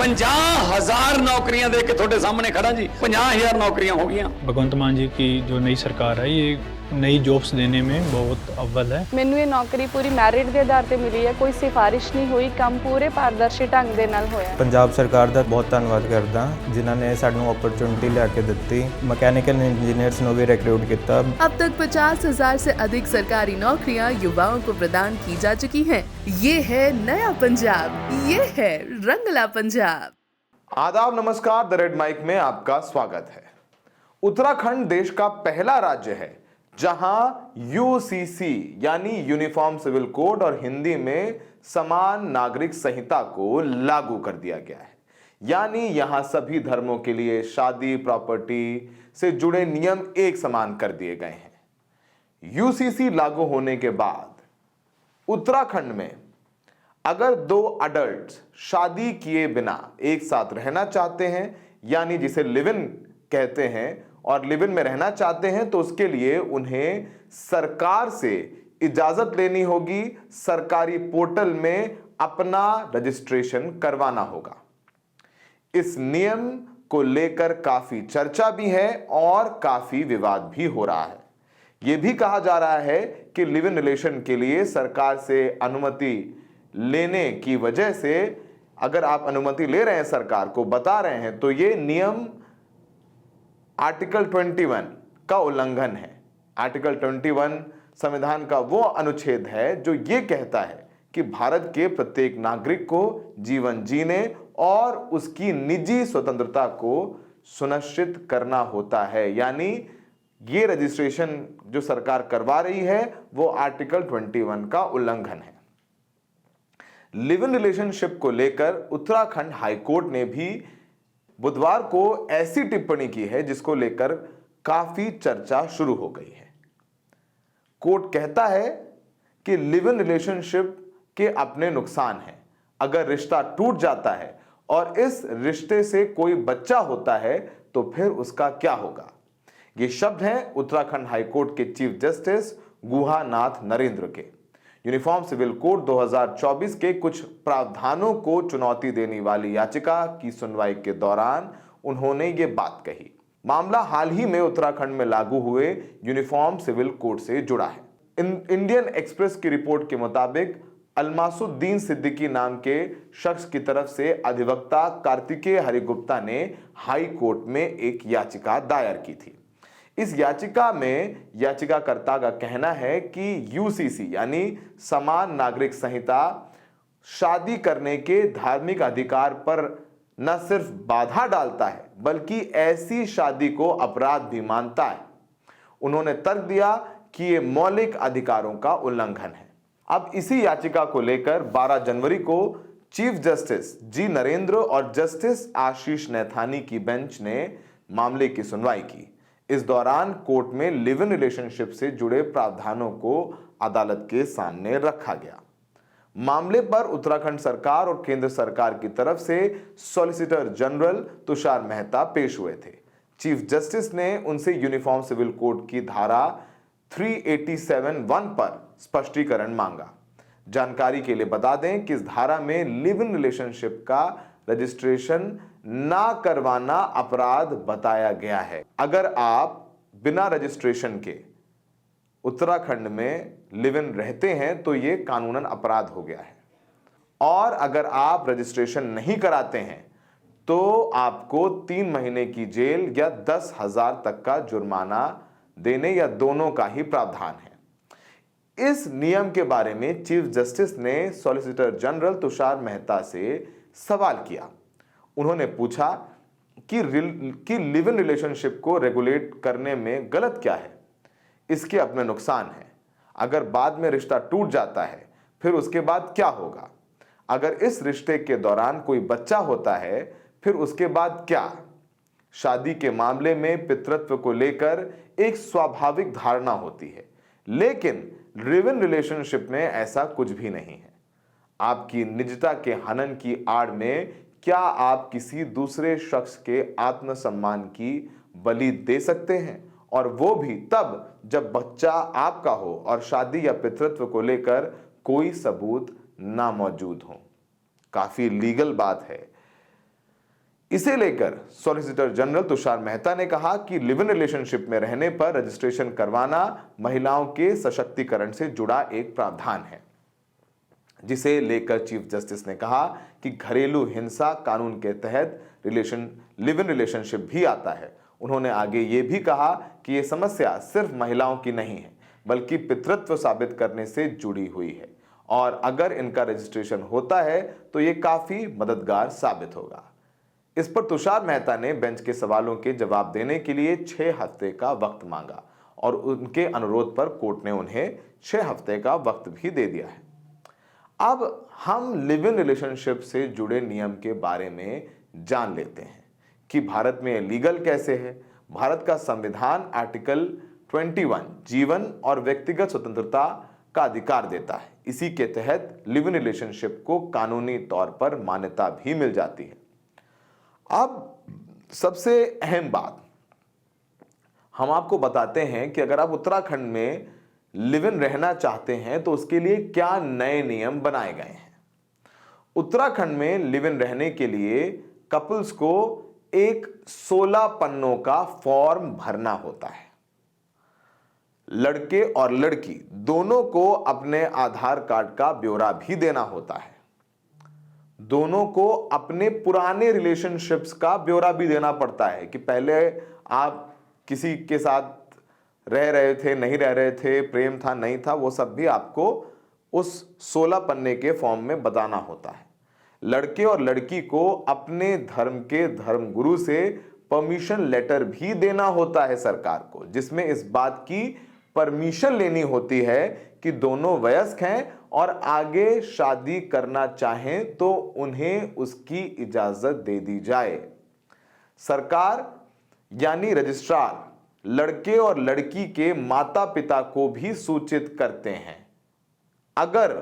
50,000 नौकरियां दे के थोड़े सामने खड़ा जी। 50,000 नौकरियां हो गई। भगवंत मान जी की जो नई सरकार है ये नई जॉब्स देने में बहुत अव्वल है। ਮੈਨੂੰ ਇਹ ਨੌਕਰੀ ਪੂਰੀ ਮੈਰਿਟ ਦੇ ਆਧਾਰ ਤੇ ਮਿਲੀ ਹੈ, ਕੋਈ ਸਿਫਾਰਿਸ਼ ਨਹੀਂ ਹੋਈ, ਕੰਮ ਪੂਰੇ ਪਾਰਦਰਸ਼ੀ ਢੰਗ ਦੇ ਨਾਲ ਹੋਇਆ। ਪੰਜਾਬ ਸਰਕਾਰ ਦਾ ਬਹੁਤ ਧੰਨਵਾਦ ਕਰਦਾ ਜਿਨ੍ਹਾਂ ਨੇ ਸਾਨੂੰ ਓਪਰਚੁਨਿਟੀ ਲਿਆ ਕੇ ਦਿੱਤੀ। ਮਕੈਨੀਕਲ ਇੰਜੀਨੀਅਰਸ ਨੂੰ ਵੀ रिक्रूट किया। अब तक 50,000 से अधिक सरकारी नौकरियां युवाओं को प्रदान की जा चुकी हैं। ये है नया पंजाब, ये है रंगला पंजाब। आदाब, नमस्कार। द रेड माइक में आपका स्वागत है। उत्तराखंड देश का पहला राज्य है जहां यूसीसी यानी यूनिफॉर्म सिविल कोड और हिंदी में समान नागरिक संहिता को लागू कर दिया गया है। यानी यहां सभी धर्मों के लिए शादी, प्रॉपर्टी से जुड़े नियम एक समान कर दिए गए हैं। यूसीसी लागू होने के बाद उत्तराखंड में अगर दो अडल्ट शादी किए बिना एक साथ रहना चाहते हैं, यानी जिसे लिव इन कहते हैं, और लिव इन में रहना चाहते हैं, तो उसके लिए उन्हें सरकार से इजाजत लेनी होगी, सरकारी पोर्टल में अपना रजिस्ट्रेशन करवाना होगा। इस नियम को लेकर काफी चर्चा भी है और काफी विवाद भी हो रहा है। यह भी कहा जा रहा है कि लिव इन रिलेशन के लिए सरकार से अनुमति लेने की वजह से, अगर आप अनुमति ले रहे हैं, सरकार को बता रहे हैं, तो यह नियम आर्टिकल 21 का उल्लंघन है। आर्टिकल 21 संविधान का वो अनुच्छेद है जो ये कहता है कि भारत के प्रत्येक नागरिक को जीवन जीने और उसकी निजी स्वतंत्रता को सुनिश्चित करना होता है। यानी ये रजिस्ट्रेशन जो सरकार करवा रही है वो आर्टिकल 21 का उल्लंघन है। लिव इन रिलेशनशिप को लेकर उत्तराखंड हाईकोर्ट ने भी बुधवार को ऐसी टिप्पणी की है जिसको लेकर काफी चर्चा शुरू हो गई है। कोर्ट कहता है कि लिव इन रिलेशनशिप के अपने नुकसान हैं। अगर रिश्ता टूट जाता है और इस रिश्ते से कोई बच्चा होता है तो फिर उसका क्या होगा। ये शब्द हैं उत्तराखंड हाईकोर्ट के चीफ जस्टिस गुहानाथ नरेंद्र के। यूनिफॉर्म सिविल कोड 2024 के कुछ प्रावधानों को चुनौती देने वाली याचिका की सुनवाई के दौरान उन्होंने ये बात कही। मामला हाल ही में उत्तराखंड में लागू हुए यूनिफॉर्म सिविल कोड से जुड़ा है। इंडियन एक्सप्रेस की रिपोर्ट के मुताबिक अलमासुद्दीन सिद्दीकी नाम के शख्स की तरफ से अधिवक्ता कार्तिकेय हरिगुप्ता ने हाई कोर्ट में एक याचिका दायर की थी। इस याचिका में याचिकाकर्ता का कहना है कि यूसीसी यानी समान नागरिक संहिता शादी करने के धार्मिक अधिकार पर न सिर्फ बाधा डालता है बल्कि ऐसी शादी को अपराध भी मानता है। उन्होंने तर्क दिया कि यह मौलिक अधिकारों का उल्लंघन है। अब इसी याचिका को लेकर 12 जनवरी को चीफ जस्टिस जी नरेंद्र और जस्टिस आशीष नैथानी की बेंच ने मामले की सुनवाई की। इस दौरान कोर्ट में लिव इन रिलेशनशिप से जुड़े प्रावधानों को अदालत के सामने रखा गया। मामले पर उत्तराखंड सरकार और केंद्र सरकार की तरफ से सॉलिसिटर जनरल तुषार मेहता पेश हुए थे। चीफ जस्टिस ने उनसे यूनिफॉर्म सिविल कोड की धारा 387(1) पर स्पष्टीकरण मांगा। जानकारी के लिए बता दें कि इस धारा में लिव इन रिलेशनशिप का रजिस्ट्रेशन ना करवाना अपराध बताया गया है। अगर आप बिना रजिस्ट्रेशन के उत्तराखंड में लिव इन रहते हैं तो यह कानूनन अपराध हो गया है, और अगर आप रजिस्ट्रेशन नहीं कराते हैं तो आपको 3 महीने की जेल या 10,000 तक का जुर्माना देने या दोनों का ही प्रावधान है। इस नियम के बारे में चीफ जस्टिस ने सॉलिसिटर जनरल तुषार मेहता से सवाल किया। उन्होंने पूछा कि लिव इन रिलेशनशिप को रेगुलेट करने में गलत क्या है, इसके अपने नुकसान हैं। अगर बाद में रिश्ता टूट जाता है फिर उसके बाद क्या होगा। अगर इस रिश्ते के दौरान कोई बच्चा होता है फिर उसके बाद क्या। शादी के मामले में पितृत्व को लेकर एक स्वाभाविक धारणा होती है, लेकिन लिव इन रिलेशनशिप में ऐसा कुछ भी नहीं है। आपकी निजता के हनन की आड़ में क्या आप किसी दूसरे शख्स के आत्मसम्मान की बलि दे सकते हैं, और वो भी तब जब बच्चा आपका हो और शादी या पितृत्व को लेकर कोई सबूत ना मौजूद हो। काफी लीगल बात है। इसे लेकर सॉलिसिटर जनरल तुषार मेहता ने कहा कि लिव इन रिलेशनशिप में रहने पर रजिस्ट्रेशन करवाना महिलाओं के सशक्तिकरण से जुड़ा एक प्रावधान है, जिसे लेकर चीफ जस्टिस ने कहा कि घरेलू हिंसा कानून के तहत लिव इन रिलेशनशिप भी आता है। उन्होंने आगे ये भी कहा कि ये समस्या सिर्फ महिलाओं की नहीं है, बल्कि पितृत्व साबित करने से जुड़ी हुई है, और अगर इनका रजिस्ट्रेशन होता है तो ये काफी मददगार साबित होगा। इस पर तुषार मेहता ने बेंच के सवालों के जवाब देने के लिए 6 हफ्ते का वक्त मांगा, और उनके अनुरोध पर कोर्ट ने उन्हें 6 हफ्ते का वक्त भी दे दिया है। अब हम लिव इन रिलेशनशिप से जुड़े नियम के बारे में जान लेते हैं कि भारत में लीगल कैसे है। भारत का संविधान आर्टिकल 21 जीवन और व्यक्तिगत स्वतंत्रता का अधिकार देता है। इसी के तहत लिव इन रिलेशनशिप को कानूनी तौर पर मान्यता भी मिल जाती है। अब सबसे अहम बात हम आपको बताते हैं कि अगर आप उत्तराखंड में लिव इन रहना चाहते हैं तो उसके लिए क्या नए नियम बनाए गए हैं। उत्तराखंड में लिव इन रहने के लिए कपल्स को एक 16 पन्नों का फॉर्म भरना होता है। लड़के और लड़की दोनों को अपने आधार कार्ड का ब्यौरा भी देना होता है। दोनों को अपने पुराने रिलेशनशिप्स का ब्यौरा भी देना पड़ता है कि पहले आप किसी के साथ रह रहे थे, नहीं रह रहे थे, प्रेम था, नहीं था, वो सब भी आपको उस 16 पन्ने के फॉर्म में बताना होता है। लड़के और लड़की को अपने धर्म के धर्मगुरु से परमिशन लेटर भी देना होता है सरकार को, जिसमें इस बात की परमिशन लेनी होती है कि दोनों वयस्क हैं और आगे शादी करना चाहें तो उन्हें उसकी इजाजत दे दी जाए। सरकार यानी रजिस्ट्रार लड़के और लड़की के माता पिता को भी सूचित करते हैं अगर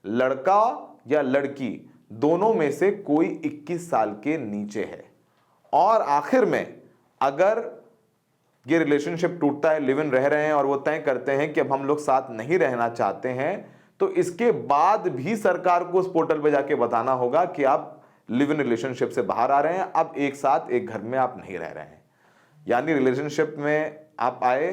लड़का या लड़की दोनों में से कोई 21 साल के नीचे है। और आखिर में अगर ये रिलेशनशिप टूटता है, लिव इन रह रहे हैं और वो तय करते हैं कि अब हम लोग साथ नहीं रहना चाहते हैं, तो इसके बाद भी सरकार को उस पोर्टल पे जाके बताना होगा कि आप लिव इन रिलेशनशिप से बाहर आ रहे हैं, अब एक साथ एक घर में आप नहीं रह रहे हैं। यानी रिलेशनशिप में आप आए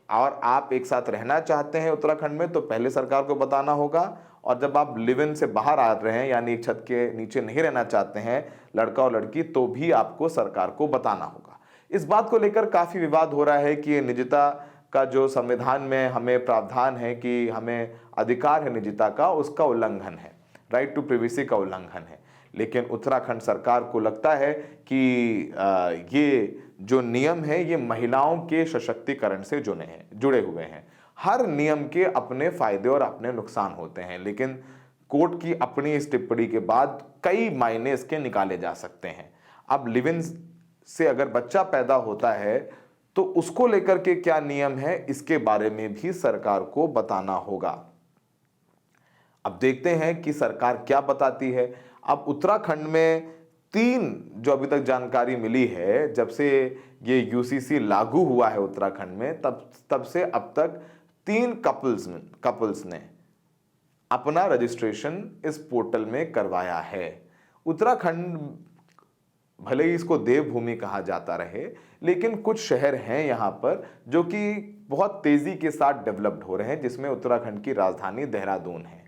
और आप एक साथ रहना चाहते हैं उत्तराखंड में, तो पहले सरकार को बताना होगा, और जब आप लिव इन से बाहर आ रहे हैं यानी एक छत के नीचे नहीं रहना चाहते हैं लड़का और लड़की, तो भी आपको सरकार को बताना होगा। इस बात को लेकर काफी विवाद हो रहा है कि ये निजता का जो संविधान में हमें प्रावधान है कि हमें अधिकार है निजता का, उसका उल्लंघन है, राइट टू प्राइवेसी का उल्लंघन है। लेकिन उत्तराखंड सरकार को लगता है कि ये जो नियम है ये महिलाओं के सशक्तिकरण से जुड़े हुए हैं। हर नियम के अपने फायदे और अपने नुकसान होते हैं, लेकिन कोर्ट की अपनी इस टिप्पणी के बाद कई मायने इसके निकाले जा सकते हैं। अब लिव इन से अगर बच्चा पैदा होता है तो उसको लेकर के क्या नियम है, इसके बारे में भी सरकार को बताना होगा। अब देखते हैं कि सरकार क्या बताती है। अब उत्तराखंड में 3 जो अभी तक जानकारी मिली है, जब से ये यूसीसी लागू हुआ है उत्तराखंड में, तब से अब तक 3 कपल्स ने अपना रजिस्ट्रेशन इस पोर्टल में करवाया है। उत्तराखंड भले ही इसको देवभूमि कहा जाता रहे, लेकिन कुछ शहर हैं यहाँ पर जो कि बहुत तेजी के साथ डेवलप्ड हो रहे हैं, जिसमें उत्तराखंड की राजधानी देहरादून है।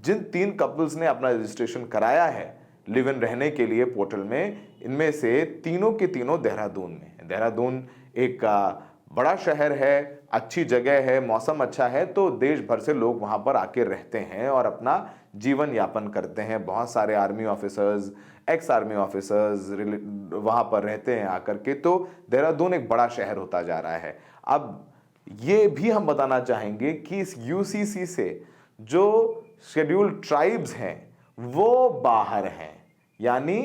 जिन 3 कपल्स ने अपना रजिस्ट्रेशन कराया है लिव इन रहने के लिए पोर्टल में, इनमें से तीनों के तीनों देहरादून में है। देहरादून एक बड़ा शहर है, अच्छी जगह है, मौसम अच्छा है, तो देश भर से लोग वहाँ पर आके रहते हैं और अपना जीवन यापन करते हैं। बहुत सारे army officers, ex army officers वहाँ पर रहते हैं आकर के, तो देहरादून एक बड़ा शहर होता जा रहा है। अब ये भी हम बताना चाहेंगे कि इस यूसीसी से जो शेड्यूल्ड ट्राइब्स हैं वो बाहर हैं, यानी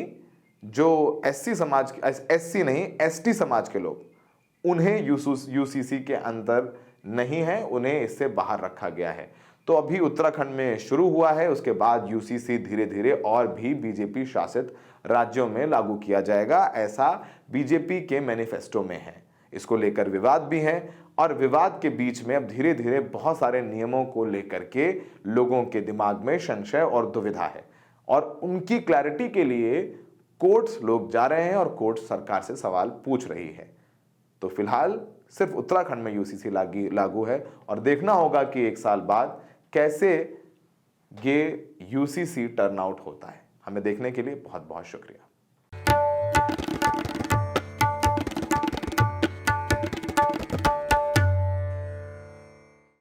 जो एससी समाज, एससी नहीं एसटी समाज के लोग, उन्हें यूसीसी के अंदर नहीं है, उन्हें इससे बाहर रखा गया है। तो अभी उत्तराखंड में शुरू हुआ है, उसके बाद यूसीसी धीरे धीरे और भी बीजेपी शासित राज्यों में लागू किया जाएगा, ऐसा बीजेपी के मैनिफेस्टो में है। इसको लेकर विवाद भी है, और विवाद के बीच में अब धीरे धीरे बहुत सारे नियमों को लेकर के लोगों के दिमाग में संशय और दुविधा है, और उनकी क्लैरिटी के लिए कोर्ट्स लोग जा रहे हैं और कोर्ट्स सरकार से सवाल पूछ रही है। तो फिलहाल सिर्फ उत्तराखंड में यूसीसी लागू है और देखना होगा कि 1 साल बाद कैसे ये यूसीसी टर्न आउट होता है। हमें देखने के लिए बहुत बहुत शुक्रिया।